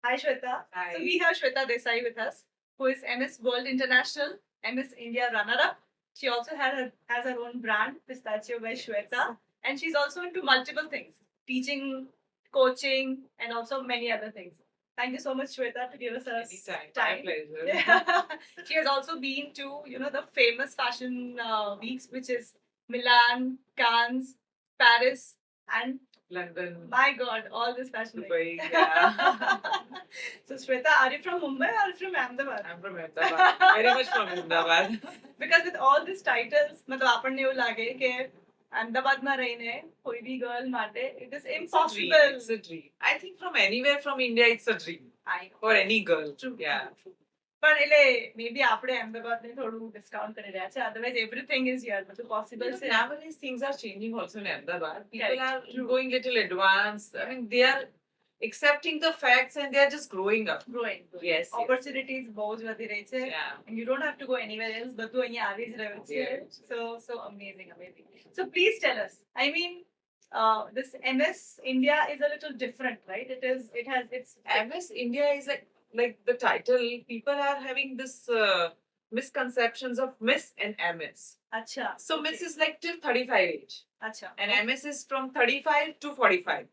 Hi, Shweta. Hi. So we have Shweta Desai with us, who is MS World International, MS India runner-up. She also has her own brand, Pistachio by Shweta, and she's also into multiple things, teaching, coaching, and also many other things. Thank you so much, Shweta, to give us Anytime. time. My pleasure. She has also been to the famous fashion weeks, which is Milan, Cannes, Paris, and London. my God, all this fashion Dubai, week. yeah. So Shweta, are you from Mumbai or from Ahmedabad? I'm from Ahmedabad. Very much from Ahmedabad. Because with all these titles, मतलब આપણને એવું લાગે કે અમદાવાદમાં રહીને કોઈ બી girl માટે it is impossible. It's a dream. I think from anywhere from India, it's a dream. I know. For any girl. True, Yeah. true, true. પણ એટલે maybe આપણે અમદાવાદને થોડું ડિસ્કાઉન્ટ કરી રહ્યા છે, otherwise everything is here, બધું possible છે. Nowadays, things are changing also in Ahmedabad. People Correct. are going little advanced. I mean, they are accepting the facts and they are just growing up. Growing. Yes. Opportunities બહુ જ વધી રહી છે. Yeah. And you don't have to go anywhere else. બધું અહીંયા આવી જ રહ્યું છે. Yeah. So amazing. So please tell us. I mean, this MS India is a little different, right? It has its MS India is like the title. People are having this misconceptions of Miss and MS. Acha. So Miss is like till 35 age. Acha. And MS is from 35 to 45.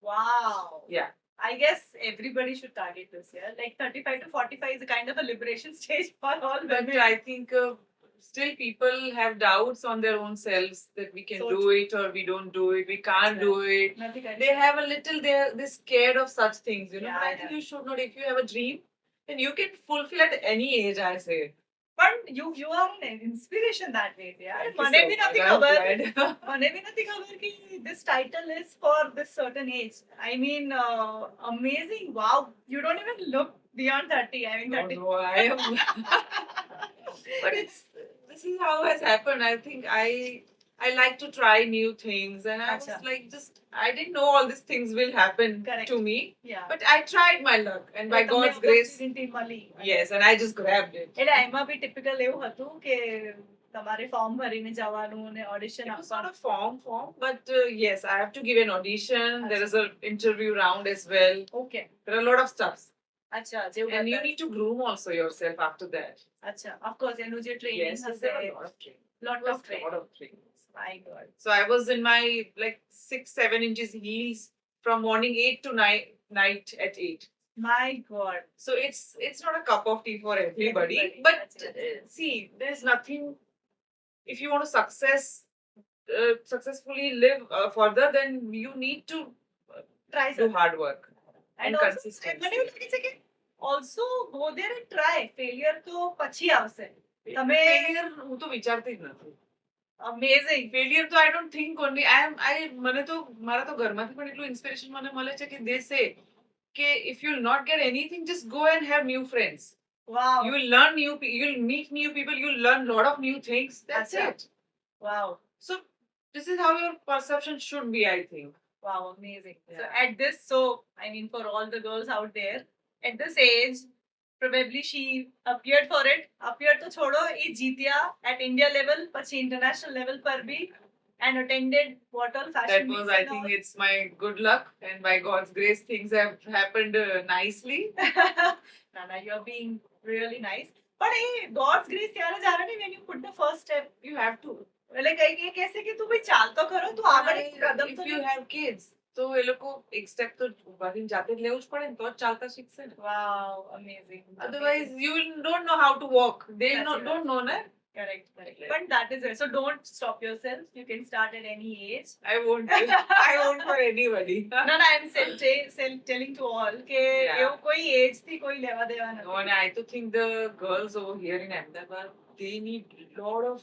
Wow. Yeah. I guess everybody should target this year. Like 35 to 45 is a kind of a liberation stage for all But women. I think still people have doubts on their own selves that we can So do it or we don't do it, we can't do it. Nothing They have a little, they're scared of such things, you know. Yeah, But I think you should not. If you have a dream, then you can fulfill at any age, I say. But you are an inspiration that way, yeah. Thank you મને so બી much. નથી I'm ખબર. glad. મને બી નથી ખબર કે this title is for this certain age. I mean, amazing. Wow. You don't even look beyond 30. I mean, No, 30. no, I am. But this is how has happened. I think I like to try new things, and I was Acha. like, I didn't know all these things will happen Correct. to me, Yeah. but I tried my luck, and by તમને God's grace, opportunity મળી. yes, and I just grabbed it. એટલે એમાં બી typical એવું હતું કે તમારે form ભરીને જવાનું ને ઓડિશન It was not આપવાનું. a form, but yes, I have to give an audition. There is an interview round as well. Okay. There are a lot of stuffs, અચ્છા જેવું and you કરતા. need to groom also yourself after that. અચ્છા of course એનું જે training Yes, હશે. there are a lot of training. lot There of was a training. lot of training. My God. So I was in my like 6-7 inches heels from morning 8 to night at 8. My God. So it's not a cup of tea for everybody. Everybody, But that's it. see, there's nothing. If you want to successfully live further, then you need to Try do hard work and also, consistency. મને એવું લાગે છે કે also go there and try. Failure તો પછી આવશે. તમે Failure હું તો વિચારતી જ નથી. amazing. Failure તો I don't think only. મને તો મારા તો ઘરમાંથી પણ એટલું inspiration મને મળે છે કે they say કે if you'll not get anything, just go and have new friends. Wow. You will learn you'll meet new people, you'll learn a lot of new things. That's Acha. it. Wow. So this is how your perception should be, I think. Wow, amazing. So Yeah. at this, I mean, for all the girls out there, at this age, probably she appeared for it. Appeared to छोड़ो, ये Jitiya at India level, પછી international level पर भी, and attended what all fashion That weeks was, I and think, all. it's my good luck, and by God's grace, things have happened nicely. Nana, you are being really nice. But hey, God's grace ત્યારે જ આવે ને when you put the first step. You have to. એટલે કઈ કઈ કહેશે કે તું ભાઈ ચાલ તો ખરો, તું આગળ એક કદમ If તો you લે. have kids, તો એ લોકો એક step તો ઊભા થઈને જાતે જ લેવું જ પડે ને તો જ ચાલતા શીખશે ને. Wow, amazing. Otherwise, you don't know how to walk. They That's it. don't know, na? Correct. But that is it. So don't stop yourself. You can start at any age. I won't. I won't for anybody. No, I'm telling to all કે Yeah. એવું કોઈ એજ થી કોઈ લેવા દેવા No, નથી. and I do think the girls over here in Ahmedabad, they need a lot of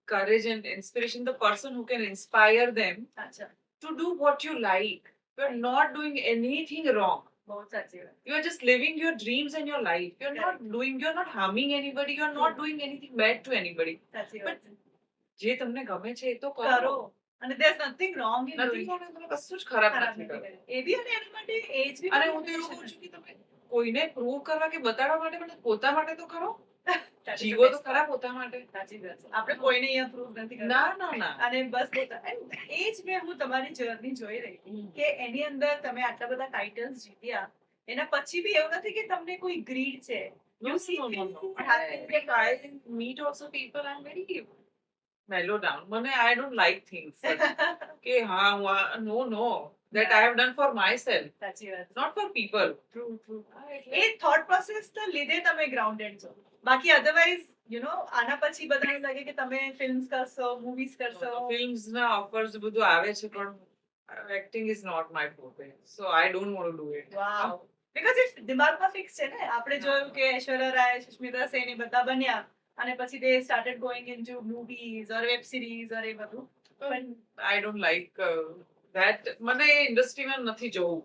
courage and inspiration. The person who can inspire them અચ્છા, to do what you like. You're not doing anything wrong. બહુ સાચી વાત. You're just living your dreams and your life. You're not harming anybody. You're not doing anything bad to anybody. સાચી But વાત. જે તમને ગમે છે એ તો કરો. કરો. અને there's nothing wrong in નથી doing. તમે કશું જ ખરાબ ખરાબ નથી નથી કરતા. કરી. એ બી અને એના માટે એજ બી અને હું તો એવું કહું છું કે તમે કોઈને પ્રૂવ કરવા કે બતાડવા માટે પણ પોતા માટે તો કરો. જીવો તો ખરા પોતા માટે. સાચી વાત છે. આપણે કોઈને અહીંયા પ્રૂવ નથી કરતા. ના ના ના. અને બસ પોતા એ જ મેં હું તમારી જર્ની જોઈ રહી કે એની અંદર તમે આટલા બધા ટાઇટલ્સ જીત્યા એના પછી બી એવું નથી કે તમને કોઈ ગ્રીડ છે. No, You see no, no, no. people happy. I meet also people, I'm very mellow down. I don't like things such. કે હા હું no, no. That I have done for myself, સાચી વાત. not for people. True, true. A thought process ના લીધે તમે grounded છો. બાકી અધરવાઇઝ આના પછી બધાને લાગે કે તમે ફિલ્મ્સ કરશો, મૂવીઝ કરશો. ફિલ્મ્સ ના ઓફર્સ બધું આવે છે પણ acting is not my forte, so I don't want to do it. Wow. Because it દિમાગમાં ફિક્સ છે ને. આપણે જોયું કે ઐશ્વર્યા રાય, સુષ્મિતા સેન એ બધા બન્યા અને પછી they started going into movies or web series or એ બધું. પણ આઈ ડોન્ટ લાઈક ધેટ. મને ઇન્ડસ્ટ્રીમાં નથી જવું.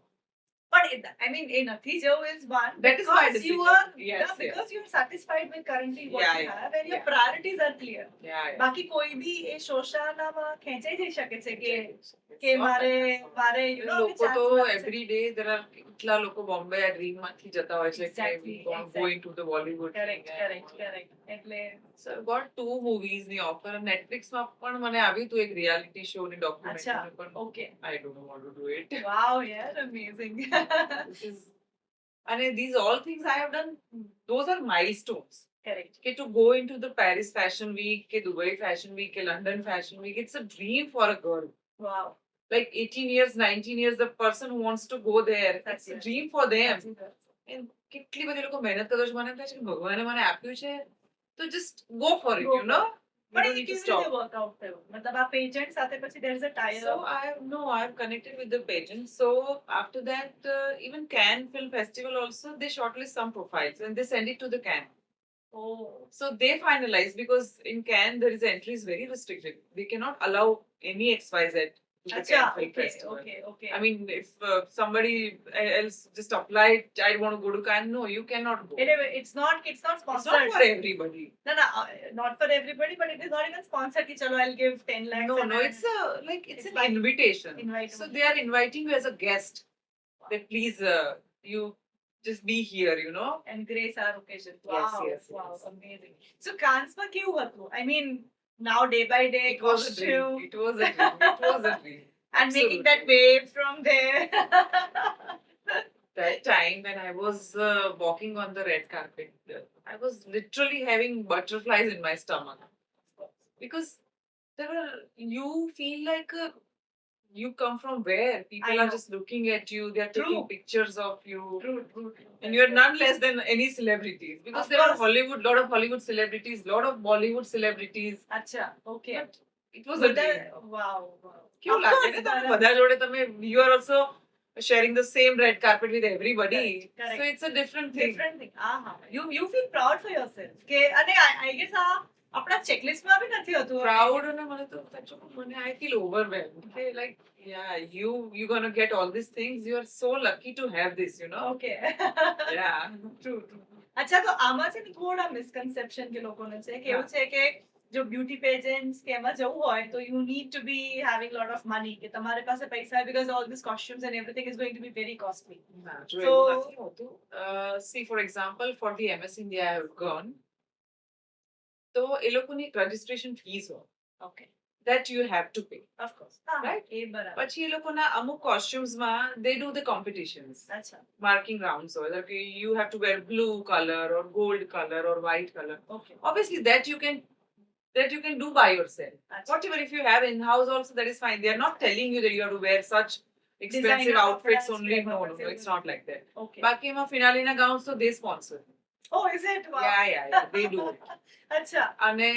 પણ I mean એ નથી જવું is one. That is my because you decision. are Yes, yes. because you are satisfied with currently what Yeah, you yeah, have and your yeah. priorities are clear. Yeah, yeah. બાકી કોઈ બી એ શોષાનામાં ખેંચાઈ જઈ શકે છે કે મારે લોકો તો એવરી ડે કેટલા લોકો બોમ્બે આ ડ્રીમ માંથી જતા હોય છે કે Exactly, going to the Bollywood. Correct એટલે So I've got 2 movies ની ઓફર. નેટફ્લિક્સ માં પણ મને આવ્યું હતું એક રિયાલિટી શો ની અચ્છા ડોક્યુમેન્ટરી પણ okay I don't want to do it. વાવ યાર amazing This is, and these all things I have done, those are milestones. Correct કે to go into the Paris Fashion Week, કે Dubai Fashion Week, કે London Fashion Week, it's a dream for a girl. Wow Like 18 years, 19 years, the person who wants to go there, it's a dream for them. And કેટલી બધી લોકો મહેનત કરે છે. મને એમ થાય છે કે ભગવાને મને આપ્યું છે તો just go for it, Go you know. You પણ don't એ need to કેવી stop. રીતે વર્કઆઉટ થયું મતલબ આ પેજન્ટ સાથે પછી there is a tie So up. I've connected with the pageant. So after that, even Cannes Film Festival also, they shortlist some profiles and they send it to the Cannes. Oh. So they finalize, because in Cannes there is entry is very restricted. They cannot allow any XYZ to the Acha, Cannes Film okay, Festival. okay. I mean, if somebody else just applied, I want to go to Cannes. No, you cannot go. Anyway, it's not It's not sponsored. for everybody. No, not for everybody, but it is not even sponsored. Ki chalo, I'll give 10 lakhs. No, and no, I- it's It's an like invitation. invite So only. they are inviting you as a guest. That please, you just be here, you know. And grace our occasion. Yes, Wow, yes, wow, yes. amazing. So Cannes માં કેવું હતું? I mean, now day by day, It was a dream. costume It was a dream. It was a dream. and making that Absolutely. wave from there. That time when I was walking on the red carpet, I was literally having butterflies in my stomach, because you feel like you come from where? People I are know. just looking at you, they are True. taking pictures of you. True. And you are none less than any celebrities, because Of there are course. lot of Hollywood celebrities, lot of Bollywood celebrities. અચ્છા, okay. But it was a dream. Wow. કેવું Of લાગે course, ને તમે Bala. બધા જોડે તમે you are also sharing the same red carpet with everybody. Correct. So it's a different thing. Different thing. You feel proud for yourself. કે અને I guess આ આપણા checklist માં બી નથી હોતું. Proud અને મને તો સાચું કહું, મને I feel overwhelmed. Okay, like yeah, you gonna get all these things. You are so lucky to have this, you know. Okay. Yeah. True. અચ્છા તો આમાં છે ને થોડા મિસકન્સેપ્શન કે લોકોને છે કે એવું છે કે જો બ્યુટી પેજન્ટ્સ કે એમાં જવું હોય તો you need to be having lot of money કે તમારી પાસે પૈસા because all this costumes and everything is going to be very costly. ના, જો So- એવું નથી હોતું. See, for example, for the MS India I have gone, તો એ લોકોની રજિસ્ટ્રેશન ફીસ હોય, okay that you have to pay. Of course Right. એ બરાબર. પછી એ લોકોના અમુક કોસ્ટ્યુમ્સમાં they do the competitions, અચ્છા marking rounds હોય, like you have to wear blue color or gold color or white color. Okay Obviously that you can do by yourself. અચ્છા Whatever, if you have in house also, that is fine. They are not telling you that you have to wear such expensive Designer outfits કપડાં only. છે, No, બરાબર. it's not like that. Okay બાકી એમાં ફિનાલીના gowns તો they sponsor. Oh is it wow. Yeah, they do it. અચ્છા અને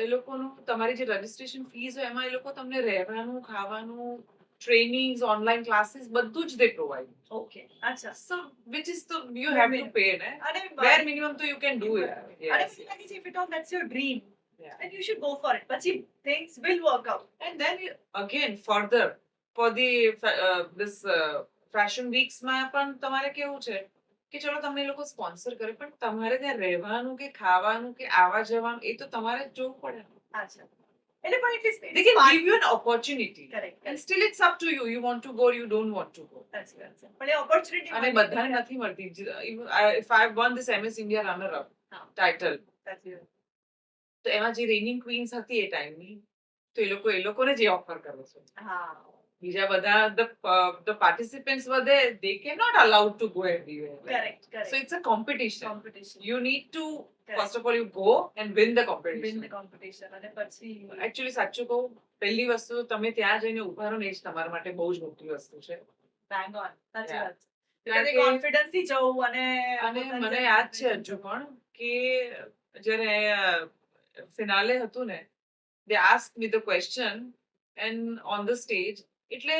એ લોકોનું તમારી જે રજિસ્ટ્રેશન ફીસ હોય એમાં એ લોકો તમને રહેવાનું, ખાવાનું, ટ્રેનિંગ્સ, ઓનલાઈન ક્લાસીસ બધું જ they provide. ઓકે અચ્છા So which is the you have to pay, ને અને bare minimum તો you can do it. અને Yes. મને લાગે છે if at all that's your dream Yeah. then you should go for it પછી things will work out. And then again further for the this fashion weeks માં પણ તમારે કેવું છે કે ચલો તમને એ લોકો સ્પોન્સર કરે, પણ તમારે ત્યાં રહેવાનું કે ખાવાનું કે આવા જવાનું એ તો તમારે જ જોવું પડે. અચ્છા એટલે પણ it is They can give you an opportunity correct and still it's up to you. You want to go, you don't want to go. સાચી વાત છે પણ એ ઓપોર્ચ્યુનિટી અને બધાને નથી મળતી. If I won this MS India runner up હા. title, સાચી વાત તો એમાં જે રેનિંગ ક્વીન્સ હતી એ ટાઈમની, તો એ લોકોને જે ઓફર કરે છે. હા બીજા બધા the participants were there, they cannot allowed to go everywhere. Like, Correct, correct. so it's a competition. Competition. You need to Correct. first of all you go and win the competition. Win the competition અને પછી Actually સાચું કહું, પહેલી વસ્તુ તમે ત્યાં જઈને ઉભા રહો ને એ જ તમારા માટે બહુ જ મોટી વસ્તુ છે. bang on. સાચી Yeah. વાત છે. કારણ એટલે કે- કોન્ફિડન્સ થી જવું અને અને પોતાની મને જાતને યાદ છે represent હજુ કરવું. પણ કે જ્યારે ફિનાલે હતું ને, they asked me the question and on the stage, એટલે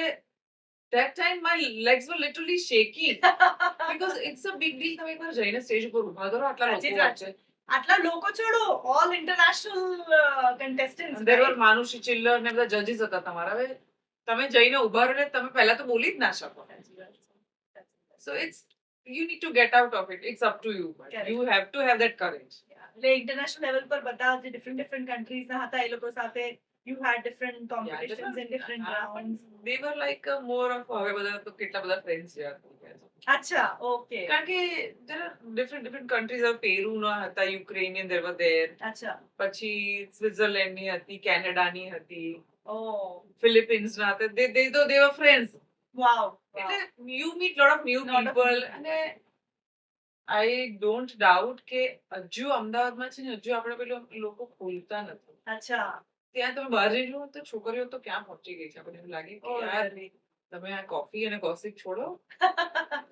that time my legs were literally shaking because it's a big deal. તમે એકવાર જઈને સ્ટેજ ઉપર ઊભા કરો આટલા સાચી લોકો જ વાત વચ્ચે. આટલા લોકો છોડો all international contestants there were right? Manushi Chhillar ને બધા જજીસ હતા તમારા. હવે તમે જઈને ઊભા રહો ને તમે પહેલા તો બોલી જ ના શકો. સાચી વાત છે. સાચી વાત છે. So it's you need to get out of it. It's up to you. But Correct. you have to have that courage. Yeah. એટલે ઇન્ટરનેશનલ લેવલ પર બધા જે ડિફરન્ટ કન્ટ્રીઝ ના હતા એ લોકો સાથે you had different competitions in different rounds. They were like more of હવે બધા તો કેટલા બધા ફ્રેન્ડ્સ છે. અચ્છા ઓકે કારણ કે there are different countries. Peru ના હતા, યુક્રેનિયન there were there. અચ્છા પછી સ્વિટ્ઝરલેન્ડ ની હતી, કેનેડા ની હતી, ઓ ફિલિપિન્સ ના હતા. they were friends. વાવ એટલે you meet lot of new Lot of people. new અને I don't doubt કે હજુ અમદાવાદમાં છે ને હજુ આપણે પેલું લોકો ભૂલતા નથી. અચ્છા ત્યાં તમે બહાર જઈ લો તો છોકરીઓ તો ક્યાં પહોંચી ગઈ છે. આપણને એવું લાગે કે ઓ યાર really તમે આ કોફી અને ગોસિપ છોડો,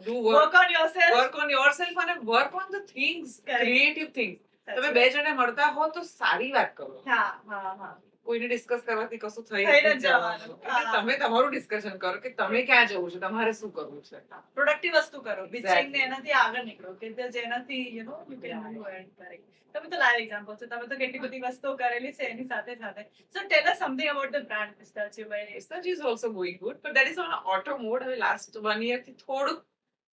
do work on yourself work on yourself અને work on the things, Correct. creative things. તમે સાચી બે વાત. જણે મળતા હો તો સારી વાત કરો. હા હા હા કોઈને ડિસ્કસ કરવાથી કશું થઈ થઈ નથી નથી જવાનું. જવાનું. એટલે હા. તમે તમારું ડિસ્કશન કરો કે તમે ક્યાં જવું છે, તમારે શું કરવું છે. પ્રોડક્ટિવ વસ્તુ કરો બિચિંગ ને Exactly. એનાથી આગળ નીકળો કે જેનાથી you know you can Yeah, move and correct. તમે તો લાઈવ એક્ઝામ્પલ છો, તમે તો કેટલી બધી વસ્તુઓ કરેલી છે એની સાથે સાથે. So tell us something about the brand pistachio by Research is also going good, but that is on auto mode. હવે last 1 year થી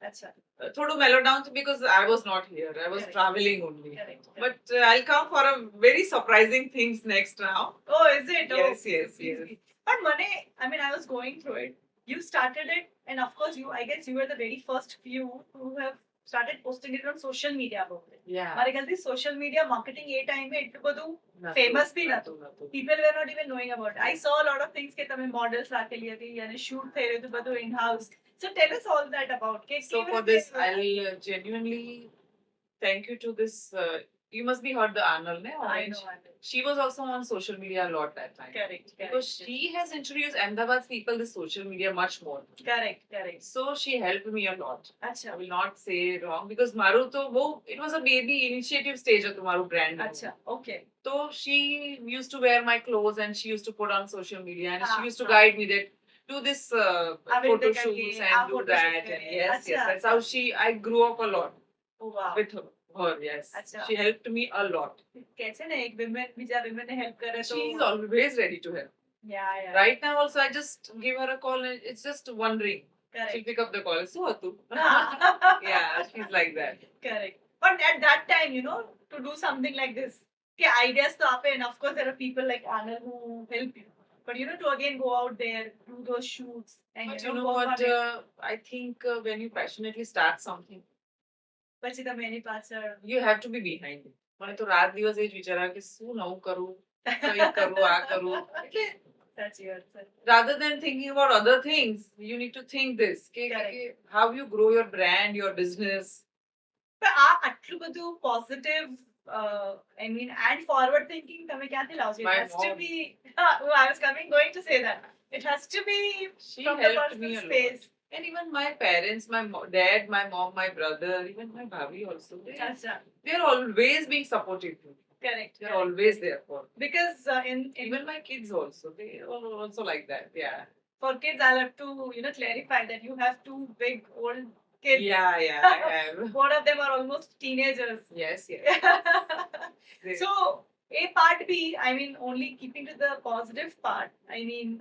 અચ્છા થોડું mellow down because I was not here. I was Correct. traveling only. Correct But I'll come for a very surprising things next now. Oh is it Yes, yes, yes. પણ મને I mean I was going through it. You started it and of course you I guess you were the very first few who have started posting it on social media about it. Yeah. મારે ખ્યાલથી social media marketing એ ટાઈમે એટલું બધું નતું, famous બી નતું. નતું. people were not even knowing about it. I saw a lot of things કે તમે મોડલ્સ રાખેલી હતી અને શૂટ થઈ રહ્યું હતું બધું in house. So tell us all that about કે So કેવી for રીતે this, I'll genuinely thank you to this. You must be heard the Arnold, ne? I Orange. know. She was also on social media a lot that time. Correct, Because correct. she has introduced Ahmedabad's people to social media much more. Correct, correct. So she helped me a lot. I અચ્છા will not say wrong because Maru to it was a baby initiative stage of Maru brand. અચ્છા okay So she used to wear my clothes and she used to put on social media and she Ah, used to ah. guide me that do this આવી photo રીતે shoots કરીએ, and આ do photo shoot that. And કરીએ. yes, અચ્છા, yes, that's how I grew up a lot oh wow with her. Yes, અચ્છા. she helped me a lot. કે છે ને એક વિમેન બીજા વિમેન ને હેલ્પ કરે તો She's always ready to help. Yeah yeah Right now also I just give her a call and it's just one ring. She'll correct pick up the call. So tu. Yeah, she's like that. Correct. But at that time, you know, to do something like this, okay, ideas to happen. Of course, there are people like Anil who help you. But you know, to again go out there, do those shoots, and But you you know, know work what? on it. I think when you passionately start something, પછી તમે એની પાછળ you have to be behind it. મને તો રાત દિવસ એ જ વિચાર આવે કે શું નવું કરું, કઈ કરું, આ કરું. એટલે સાચી વાત છે. rather than thinking about other things, you need to think this. Correct. How you grow your brand, your business. પણ આ આટલું બધું positive I mean and forward thinking તમે ક્યાંથી લાવો છો? My It has to mom. be I was going to say that. It has to be She from the helped me personal a space. lot. And even my parents, my dad, my mom, my brother, even my bhabi also, અચ્છા they're always being supportive to me. correct. They're always there for me. Because in Even my kids also, they are also like that. Yeah. for kids I'll have to you know clarify that you have two big old kids. Yeah, yeah, I have. Both of them are almost teenagers. Yes, yes. They- So a part B, I mean, only keeping to the positive part. I mean,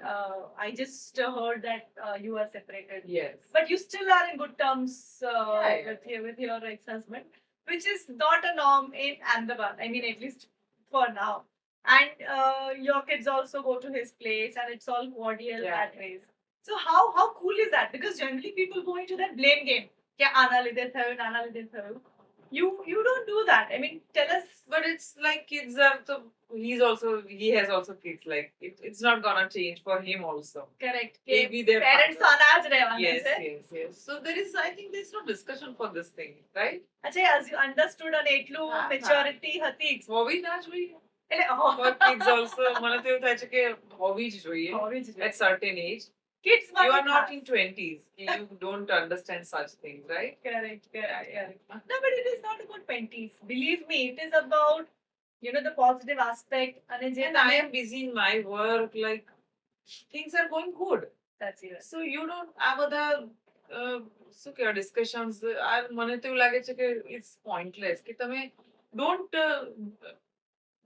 I just heard that you are separated, yes. but you still are in good terms Yeah. with your ex-husband, which is not a norm in Ahmedabad. I mean, at least for now. And your kids also go to his place, and it's all cordial Yeah. that ways. So how cool is that? Because generally people go into that blame game. क्या आना lidhe thayun, आना lidhe thayun. You don't do that. I mean, tell us. But it's like kids are so he has also kids. Like it's not gonna change for him also. Correct. He'll be their Parents father. આના જ રહેવાના Yes, છે. yes. So I think there's no discussion for this thing, right? અચ્છા, as you understood અને એટલું હા, હા. maturity હતી જ. હોવી ના જોઈએ. એટલે For kids also, મને તો એવું થાય છે કે હોવી જ જોઈએ. હોવી જ જોઈએ. At certain age. Kids You માટે are not ખાસ. in 20s. You don't understand such things, right? Correct. No, but it is not about 20s. Believe me, it is about, the positive aspect. અને જે And I am busy in my work, like things are going good. સાચી વાત. So you don't આ બધા શું કહેવાય discussions મને તો એવું લાગે છે કે ઇટ્સ પોઈન્ટલેસ કે તમે ડોન્ટ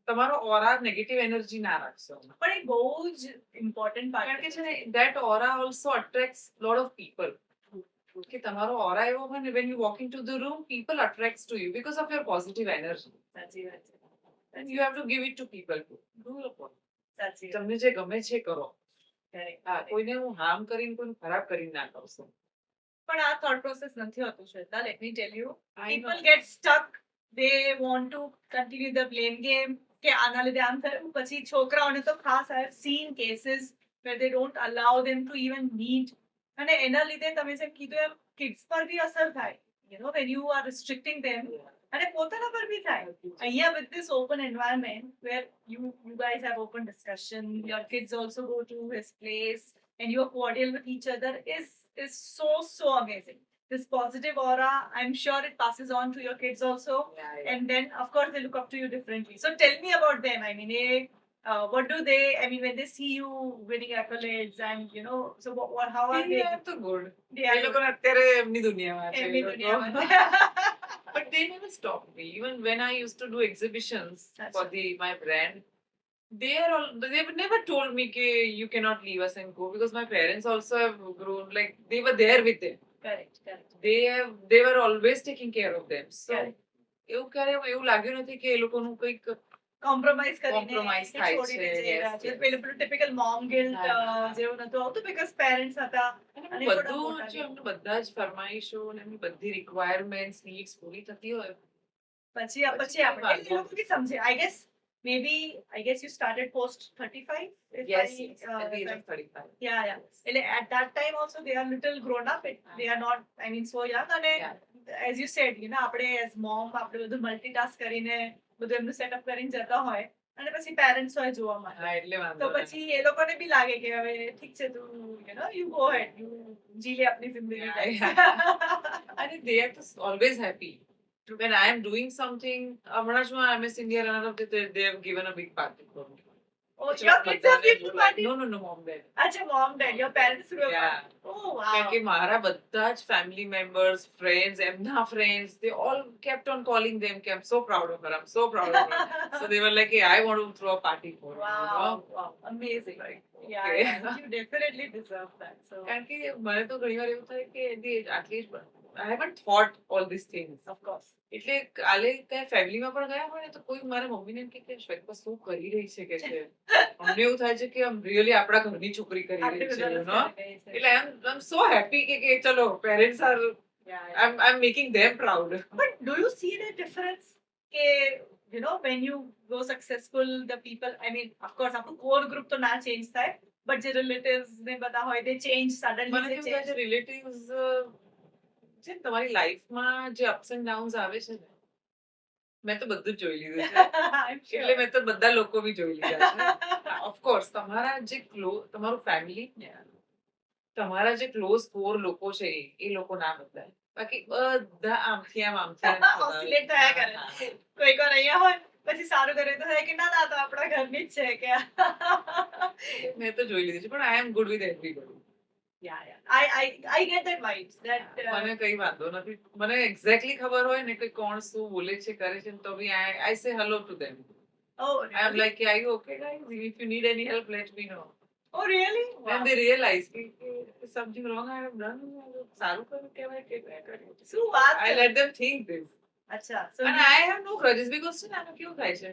તમારો ઓરા નેગેટિવ એનર્જી ના રાખશો પણ એ બહુ જ ઇમ્પોર્ટન્ટ કારણ કે પાર્ટ છે ને that aura also attracts lot of people કે તમારો ઓરા એવો હોય ને when you walk into the room people attracts to you because of your positive energy સાચી વાત છે. and you have to give it to people too. Do your part. સાચી વાત. તમને જે ગમે છે કરો. Correct. હા કોઈને હું હાર્મ કરીને કોઈને ખરાબ કરીને ના કરું છું. પણ આ થોટ પ્રોસેસ નથી હોતું Shweta. Let me tell you, I people know. get stuck. They want to continue the blame game કે આના લીધે આમ થયું. પછી છોકરાઓને તો ખાસ I have seen cases where they don't allow them to even meet. અને એના લીધે તમે જેમ કીધું એમ કિડ્સ પર બી અસર થાય. When you are restricting them. અને પોતાના પર બી થાય. અહીંયા with this open environment where you guys have open discussion, your kids also go to his place and you are cordial with each other is so amazing. This positive aura, I'm sure it passes on to your kids also. Yeah. And then of course they look up to you differently. So tell me about them. I mean, what do they, I mean, when they see you winning accolades and so how are They they? are તો good. They A are લોકોને અત્યારે એમની દુનિયામાં છે એમની એ લોકો. દુનિયામાં. But they never stopped me. Even when I used to do exhibitions That's for my brand, they've never told me that you cannot leave us and go because my parents also have grown like they were there with them. Correct. They were always taking care of them. So Correct. એવું ક્યારે એવું લાગ્યું નથી કે એ લોકોનું કંઈક compromise કરીને Compromise કે થાય છોડીને છે. જઈ Yes, રહ્યા છે. yes. પેલું ટિપિકલ મોમ ગિલ્ટ હા, હા. જેવું નતું આવતું બીકોઝ પેરેન્ટ્સ હતા. અને અને બધું થોડા મોટા જો એમની બધા જ ફરમાઈશો અને એમની બધી રિક્વાયરમેન્ટ્સ નીડ્સ પૂરી થતી હોય પછી પછી પછી કઈ આપણે વાંધો એ લોકો બી સમજે. I guess you started post 35. yes at the age of 35. Yeah. એટલે at that time also they are little grown up. They are not, I mean, so young. અને Yeah. as you said, આપણે as mom આપણે બધું multitask કરીને બધું એમનું setup કરીને જતા હોય અને પછી પેરેન્ટ્સ હોય જોવા માટે. હા એટલે તો વાંધો પછી એ લોકોને બી લાગે કે હવે ઠીક છે તું you go ahead, you જી લે આપણી જિંદગી. and they are just always happy when I am doing something. હમણાં જ હું MS India runner up they have given a big party for me. Oh, your kids have given party? No mom dad. અચ્છા, mom dad, your parents threw a Yeah. party. Oh wow. કારણ કે મારા બધા જ family members friends એમના friends they all kept on calling them કે I'm so proud of her, I'm so proud of her. So they were like, hey, I want to throw a party for you, you know? Wow, amazing. Like, Yeah, okay. you definitely deserve that. So કારણ કે મને તો ઘણીવાર એવું થાય કે at least I haven't thought all these things. of course. એટલે કાલે કઈ ફેમિલીમાં પણ ગયા હોય ને તો કોઈ મારા મમ્મીને એમ કે શ્વેતા શું કરી રહી છે કે છે અમને એવું થાય છે કે આમ રિયલી આપણા ઘરની છોકરી કરી આટલી રહી છે બધા you રસ know? કરી રહી છે. એટલે I'm so happy કે ચલો parents are Yeah. I'm making them proud. But do you see the difference? When you go successful, the people, I mean, of course, our core group to not change that, but the relatives, they change suddenly. મને They કેવું થાય change. છે relatives છે ને તમારી લાઈફમાં જે ups and downs આવે છે ને મેં તો બધું જ જોઈ લીધું છે. I'm sure. એટલે મેં તો બધા લોકો બી જોઈ લીધા છે. ઓફકોર્સ તમારા જે તમારું ફેમિલી તમારા જે ક્લોઝ કોર લોકો છે એ લોકો ના બદલાય બાકી બધા આમથી આમ Oscillate થયા કરે. કોઈક વાર અહીંયા હોય પછી સારું કરે તો થાય કે ના આ તો આપણા ઘરની જ છે કે. મેં તો જોઈ લીધું છે પણ I am good with everybody. I get that vibes that મને કઈ વાંધો નથી મને એક્ઝેક્ટલી ખબર હોય ને કે કોણ શું બોલે છે કરે છે તો બી I say hello to them. oh I am really? like are you okay guys, if you need any help let me know. Oh really? When they realize કે something wrong I have done સારું કર્યું કહેવાય કે મેં કર્યું. શું વાત I કરે? let them think this. અચ્છા, so And I have no grudges because છે ને આમાં કેવું થાય છે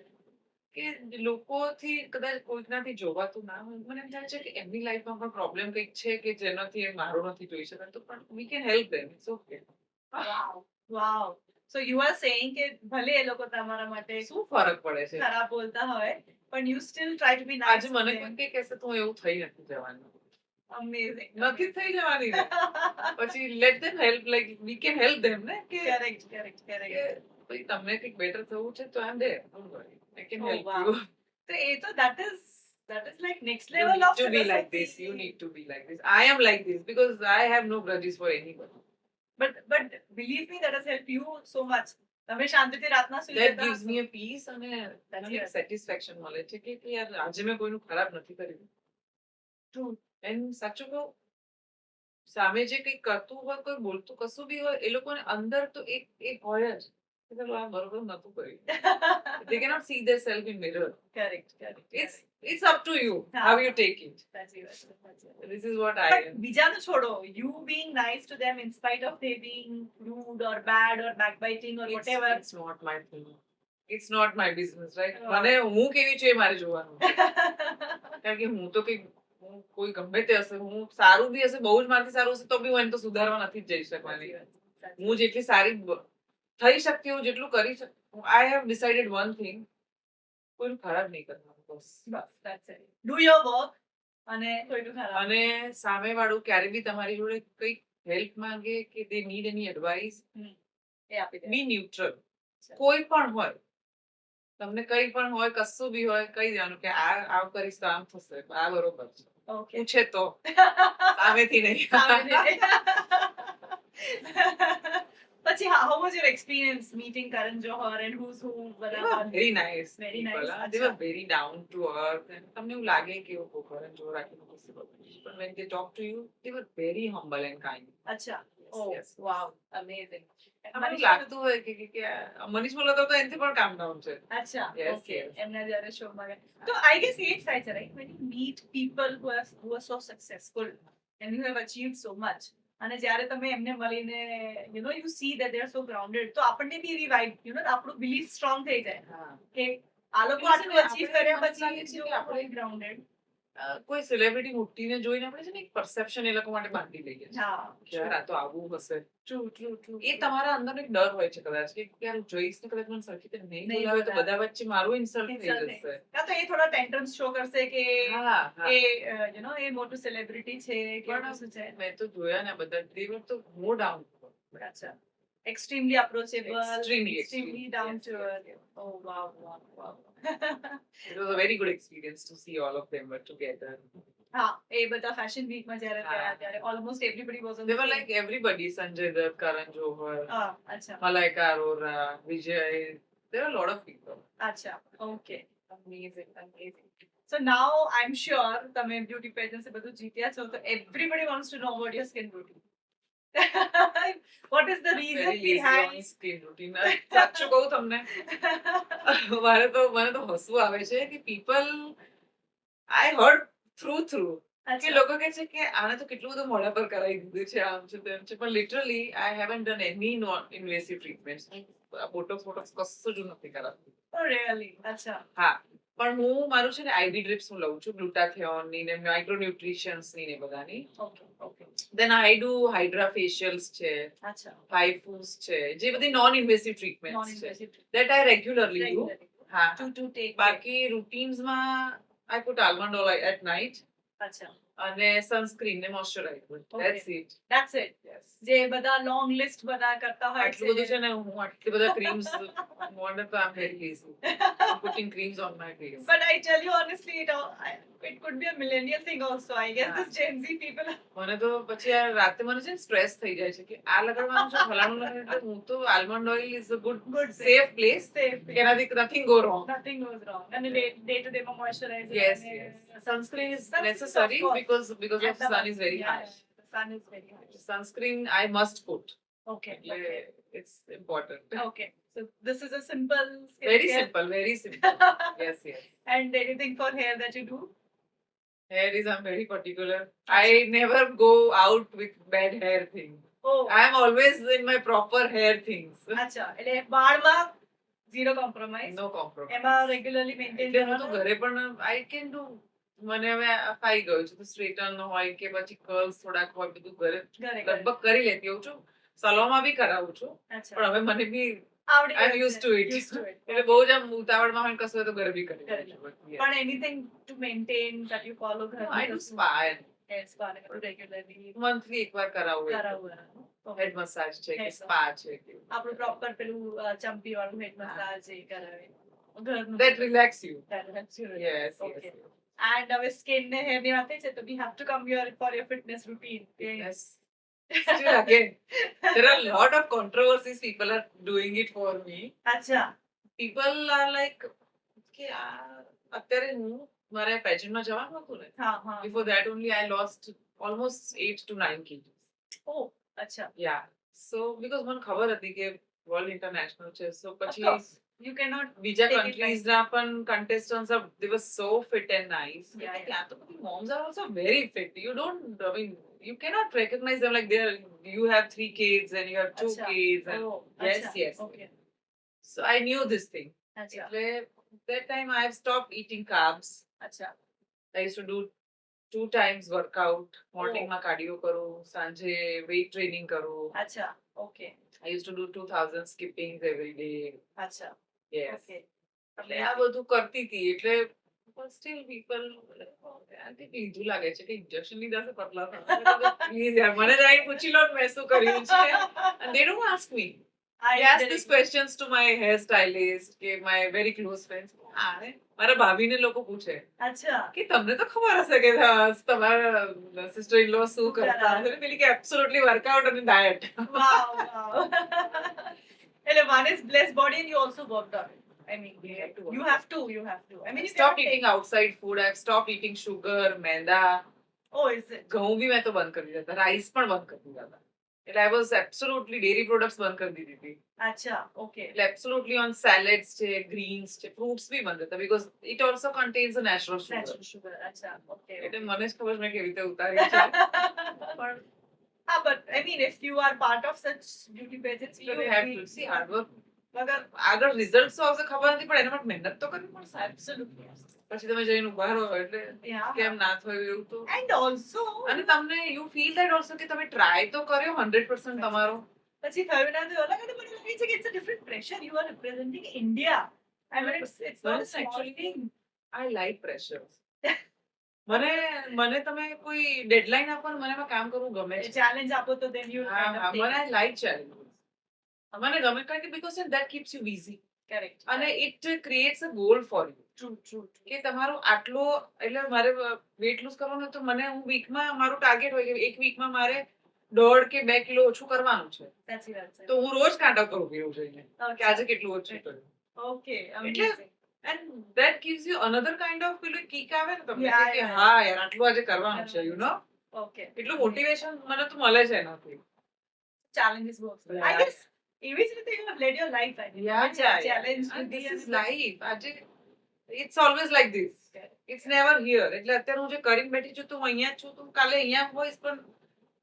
કે લોકોથી કદાચ કોઈકનાથી જોવાતું ના હોય મને એમ થાય છે કે એમની લાઈફમાં પણ પ્રોબ્લેમ કંઈક છે કે જેનાથી એ મારો નથી જોઈ શકાતો પણ we can help them, it's okay. wow. So you are saying કે ભલે એ લોકો તમારા માટે શું ફરક પડે છે ખરાબ બોલતા હોય પણ you still try to be nice આજે to મને them. કોઈ કે કહેશે તો હું એવું થઈ નથી જવાનું Amazing. નથી થઈ જવાની ને. પછી late them help like we can help ધેમ ને કે Correct, correct, correct. કે ભાઈ તમને કંઈક બેટર થવું છે તો I am there don't worry I can Oh, help wow. You તો એ તો that is like next You level need of to be like philosophy. this. You need to be like this. I am like this because I have no grudges for anybody. But believe me, that has helped you so much. તમે શાંતિથી રાતના સુઈ That જતા gives હશો. me a peace અને મને right. satisfaction મળે છે કે યાર આજે મેં કોઈનું ખરાબ નથી કર્યું. True. And સાચું કહું સામે જે કંઈક કરતું હોય કોઈ બોલતું કશું બી હોય એ લોકોને અંદર તો એક હોય જ કે ચાલો આ બરોબર નતું કર્યું. They cannot see their self in mirror. Correct, correct. It's up to you how you take it. સાચી વાત છે, સાચી વાત છે. This is what I But am. બીજાનું છોડો, you being nice to them in spite of they being rude or bad or backbiting or whatever. It's not my thing. It's not my business, right? Oh. મને હું કેવી છું એ મારે જોવાનું. કારણ કે હું તો હું કોઈ ગમે તે હશે હું સારું બી હશે બહુ જ મારથી સારું હશે તો બી હું એને તો સુધારવા નથી જ જઈ શકવાની. હું જેટલી સારી થઈ શકતી હું જેટલું કરી શકું I have decided one thing કોઈનું ખરાબ નહીં કરવાનું બસ. બસ that's it. Do your work અને કોઈનું ખરાબ અને સામે વાળું ક્યારે બી તમારી જોડે કંઈક હેલ્પ માંગે કે દે નીડ એની એડવાઇસ એ આપી દે. બી ન્યુટ્રલ કોઈ પણ હોય તમને કંઈ પણ હોય કશું બી હોય કહી દેવાનું કે આ કરીશ તો આમ થશે આ બરોબર છે Okay. પૂછે તો સામેથી નહીં. પછી how was your experience meeting Karan Johar and who's who? They were very nice Very people, nice. they were very down to earth and તમને એવું લાગે કે ઓ Karan Johar આટલું possible but when they talk to you they were very humble and kind. અચ્છા. Yes, Oh, yes. wow. Amazing. તમને એવું લાગતું હોય કે મનીષ બોલો તો એનાથી પણ કામ ડાઉન છે. અચ્છા. Yes, Okay. yes. એમના જ્યારે શો માં ગયા. તો I guess એ જ થાય છે, right? When you meet people who are so successful and you have achieved so much અને જ્યારે તમે એમને મળીને you see that they are so grounded તો આપણને બી એવી vibe આપણું belief strong થઈ જાય હા. કે આ લોકો એટલે આટલું છે ને, achieve આપણે કર્યા મને પછી લાગે છે જો કે આપણે- આપણે grounded. કોઈ સેલિબ્રિટી મોટીને જોઈને આપણે છે ને એક પરસેપ્શન એ લોકો માટે બાંધી લઈએ છીએ હા. કે યાર આ તો આવું હશે True. એ તમારા અંદર એક ડર હોય છે કદાચ કે યાર હું જોઈશ ને કદાચ મને સરખી રીતે નહીં નહીં બોલાવે તો બોલાવે. બધા વચ્ચે મારું ઇન્સલ્ટ થઈ Insult થઈ જશે. કાં તો એ થોડા ટેન્ટ્રમ્સ શો કરશે કે હા હા એ એ મોટું સેલિબ્રિટી છે કે પણ શું છે. મેં તો જોયા ને બધા they were તો more down to earth. અચ્છા. Extremely approachable, Extremely, extremely down yes, to yes, earth. yes. Oh wow. It was a very good experience to see all of them were together. હા એ બધા fashion week માં જ્યારે ગયા હા. ત્યારે almost everybody was on They the were same- like everybody, Sanjay Dutt, Karan Johar, હા અચ્છા Malaika Arora, Vijay. There were a lot of people. અચ્છા okay. Amazing. So now I'm sure તમે beauty પેજન્ટ એ બધું જીત્યા છો તો everybody wants to know about your skin routine. What is the reason Very lazy on behind skin routine. સાચું કહું તમને મને તો હસવું આવે છે કે people I heard through કે અચ્છા લોકો કહે છે કે આને તો કેટલું બધું મોઢા પર કરાવી દીધું છે આમ છે તેમ છે પણ literally I haven't done any non-invasive treatments. Botox કશું જ નથી કરાવતી. oh really અચ્છા હા પણ હું મારું છે ને આઈવી ડ્રિપ્સ હું લઉં છું ગ્લુટાથિયોન ની ને માઇક્રોન્યુટ્રિશન્સ ની ને બધાની. okay Then I do hydra facials છે અચ્છા હાઇફૂસ છે જે બધી નોન ઇન્વેસિવ ટ્રીટમેન્ટ્સ છે non-invasive that I regularly do. regularly હા to take બાકી રૂટીન્સમાં I put almond oil at night અચ્છા અને સનસ્ક્રીન ને moisturiser. That's it. that's it. Yes. જે બધા લોંગ લિસ્ટ બધા કરતા હોય આટલું બધું છે ને હું આટલી બધા ક્રીમ્સ મોડર તો I'm very lazy. I'm putting creams on my face. But I tell you honestly, it could be a millennial thing also. I guess Yeah. this Gen Z people are મને તો પછી આ રાતે મને છે સ્ટ્રેસ થઈ જાય છે કે આ લગાડવાનું છે ફલાણું લગાડવાનું એટલે હું તો almond oil is a good Good safe place safe. એનાથી nothing go wrong. Nothing goes wrong. And day to day moisturizer. Yes, and, yes. Sunscreen is Necessary of course. because of sun is very harsh. The sun is very harsh. Sunscreen I must put. Okay. એટલે it's important. Okay. So this is a simple skincare. Very simple, very simple. Yes. And anything for hair that you do? Hair is I'm very particular. I never go out with bad hair things. Oh. I am always in my proper hair things. અચ્છા એટલે વાળમાં zero compromise. No compromise. એમાં regularly maintain એટલે હું તો કરવાનું. ઘરે પણ I can do મને હવે ફાઈ ગયું છે તો સ્ટ્રેટન હોય કે પછી કર્લ્સ થોડાક હોય બધું ઘરે ઘરે લગભગ કરી લેતી હોઉં છું સલોમાં બી કરાવું છું અચ્છા પણ હવે મને બી આવડી I'm ગયું used છે. to it. Used to it. એટલે બહુ જ આમ ઉતાવળમાં હોય ને કશું હોય તો ઘરે બી કરી કરી લઉં છું. But પણ anything to maintain that you follow yes. No, I do spa and Yes, spa regularly monthly એકવાર કરાવું કરાવવું. હેડ મસાજ છે કે Head સ્પા છે કે આપણું પ્રોપર પેલું ચંપી વાળું હેડ મસાજ એ કરાવે ઘરનું that relax you. That helps you relax. Yes, Okay. yes. And હવે સ્કિન ને હેર ની વાત થઈ છે તો we have to come here for your fitness routine. Yes. Still again, there are a lot of controversies people are doing it for me. અચ્છા People are like કે આ અત્યારે હું મારે પેજન્ટમાં જવાનું હતું ને હા હા before that only I lost almost 8 to 9 kgs. ઓ અચ્છા Yeah. So because મને ખબર હતી કે વર્લ્ડ ઇન્ટરનેશનલ છે so of પછી course you cannot બીજા take it countries ના પણ contestants are they were so fit and nice. Yeah, yeah. ત્યાં તો બધી moms are also very fit. You don't I mean you cannot recognize them like they're you have 3 kids and you have 2 અચ્છા. kids and Oh, yes અચ્છા. yes. Okay. So I knew this thing. અચ્છા એટલે that time I have stopped eating carbs. અચ્છા I used to do 2 times workout. Morning માં cardio કરું, સાંજે weight training કરું. અચ્છા okay I used to do 2000 skippings every day. અચ્છા Yes. Okay એટલે આ બધું કરતી હતી એટલે સ્ટીલ પીપલ લીધું લાગે છે કે ઇન્જેક્શન લીધા છે પતલા પ્લીઝ યાર મને જઈને પૂછી લો ને મેં શું કર્યું છે and they don't ask me. I ask these questions to my hairstylist કે my very close friends. મારા ભાભીને લોકો પૂછે અચ્છા કે તમને તો ખબર હશે કે તમારા સિસ્ટર ઇન લો શું કરતા હશે પેલી કે એબ્સોલ્યુટલી વર્કઆઉટ અને ડાયટ wow wow એટલે one is blessed body and you also worked on it. I mean We have to work you on have to I mean I if stopped you eating outside food. I've stopped eating sugar, maida. oh is it ઘઉં બી મેં તો બંધ કરી દીધા હતા rice પણ બંધ કરી દીધા હતા એટલે I was absolutely dairy products બંધ કરી દીધી હતી અચ્છા okay એટલે absolutely on salads છે greens છે fruits બી બંધ હતા because it also contains a natural sugar. natural sugar અચ્છા okay એટલે મને જ ખબર છે મેં કેવી રીતે ઉતારી છે પણ ah but I mean if you are part of such beauty pageants you have to see hard work. મગર આગળ રિઝલ્ટ તો આવશે ખબર નથી પણ એના માટે મહેનત તો કરવી પડશે absolutely પછી તમે જઈને ઉભા રહો એટલે yeah કેમ ના થયું એવું તો and also અને તમને યુ ફીલ ધેટ ઓલ્સો કે તમે ટ્રાય તો કર્યો 100% તમારો પછી થયું ના થયું અલગ અને મને લાગે છે કે it's a different pressure you are representing India I mean it's not a small Actually, thing I like pressure. મને તમે કોઈ ડેડલાઈન આપો ને મને એમાં કામ કરવું ગમે છે challenge આપો તો then you kind of take મને I like challenges. મને ગમે કારણ કે because that keeps you busy correct અને it creates a goal for you. true કે તમારું આટલો એટલે મારે વેટ લૂઝ કરવાનું તો મને હું વીકમાં મારું ટાર્ગેટ હોય કે એક વીકમાં મારે 1.5 કે 2 કિલો ઓછું કરવાનું છે સાચી વાત છે તો હું રોજ કાંટા કરું પીવું જઈને કે આજે કેટલું ઓછું કર્યું okay એટલે amazing and that gives you another kind of પેલું કિક આવે ને તમને Yeah, કે yeah. હા યાર આટલું આજે કરવાનું છે યુ નો okay એટલું મોટિવેશન મને તો મળે છે એનાથી challenges works Yeah. I guess એવી જ રીતે you have led your life I mean challenge And with this the is life આજે it's always like this it's never here એટલે અત્યારે હું જે કરીને બેઠી છું તો હું અહીંયા જ છું તો હું કાલે અહીંયા હોઈશ પણ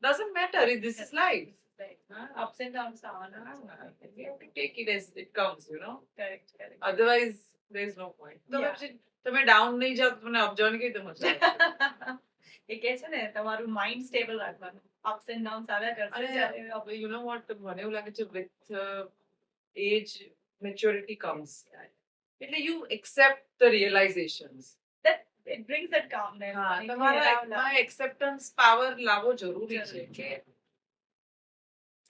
doesn't matter this is life. ups and downs આવવાના You have to take it as it comes, you know. correct Otherwise, there is no point. Yeah. તમે ડાઉન નહીં જાઓ તો તમને અપ જવાની કેવી રીતે મજા આવે? એ કે છે ને તમારું માઇન્ડ સ્ટેબલ રાખવાનું અપ્સ એન્ડ ડાઉન્સ આવ્યા કરશે જ્યારે અને you know what મને એવું લાગે છે with age maturity comes એટલે you accept the realizations. it brings that calmness હા અને તમારા ઠેરાવ એમાં acceptance power લાવવો જરૂરી છે જરૂરી કે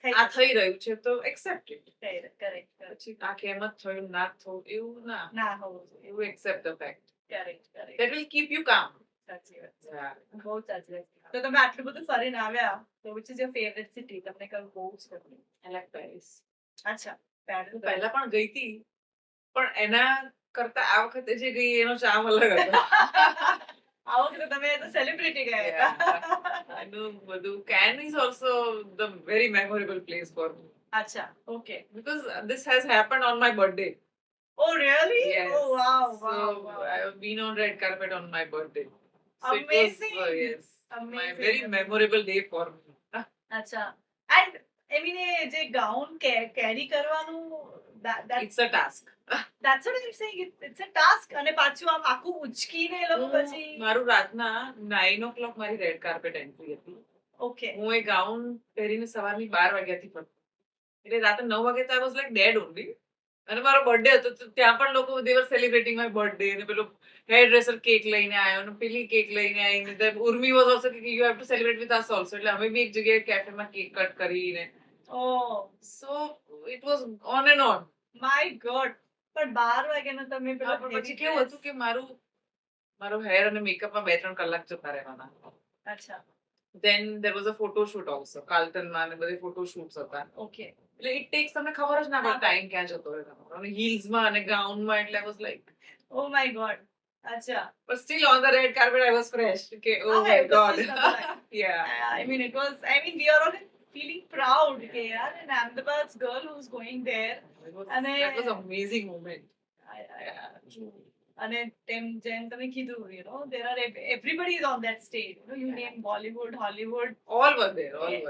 થઈ આ થઈ રહ્યું છે તો accept it. correct પછી આ કેમ જ થયું ના થયું એવું ના ના હોવું જોઈએ you accept the fact correct that will keep you calm. સાચી વાત છે Yeah. બહુ સાચી વાત છે. તો તમે આટલું બધું ફરીને આવ્યા તો which is your favorite city તમને કયું બહુ જ ગમ્યું I like Paris. અચ્છા પેરિસ હું પહેલા પણ ગઈ હતી પણ એના કરતા આ વખતે જે ગઈ એનો ચામ અલગ હતો. આ વખતે તમે એઝ અ સેલિબ્રિટી ગયા હતા એનું બધું Cannes is also the very memorable place for me અચ્છા okay because this has happened on my birthday. oh really Yes. oh wow So wow I have been on red carpet on my birthday. So Amazing. it was yes my Amazing. very memorable day for me. અચ્છા and I mean એ જે gown કેરી કરવાનું It's a task. that's what I'm saying it's a task અને પાછું આમ આખું ઉચકીને એ લોકો પછી મારું રાતના 9 o'clock મારી રેડ કાર્પેટ એન્ટ્રી હતી Okay. હું એ ગાઉન પહેરીને સવારની 12 વાગ્યાથી ફરતી. એટલે રાતે 9 વાગે તો I was like dead only. અને મારો બર્થડે હતો તો ત્યાં પણ લોકો they were celebrating my birthday અને પેલો હેર ડ્રેસર કેક લઈને આવ્યો અને પેલી કેક લઈને આવીને then ઉર્મી વોઝ ઓલ્સો કે you have to celebrate with us also. એટલે અમે બી એક જગ્યાએ કેફેમાં કેક કટ કરીને. Oh so it was on and on. my god. પણ 12 વાગ્યાનો તમે પેલો પણ heavy પછી કેવું dress. હતું કે મારો હેર અને મેકઅપમાં 2-3 કલાક જતા રહેવાના. અચ્છા. then there was a photo shoot also. કાર્લટનમાં ને બધે ફોટો શૂટ્સ હતા. Okay. એટલે ઇટ ટેક્સ તમને ખબર જ ના પડે હા. ટાઈમ ક્યાં જતો રહે તમારો. અને હીલ્સમાં અને ગાઉનમાં એટલે I was like Oh my god. અચ્છા. but still on the red carpet I was fresh. Okay, oh Ah, my it was god. just another life. Yeah. I mean, we are all feeling proud. Okay, yaar, an Ahmedabad's girl who's going there. That was amazing moment. Yeah. True. અને જેમ તમે કીધું, there are everybody is on that stage. You name Bollywood, Hollywood. All were there. All were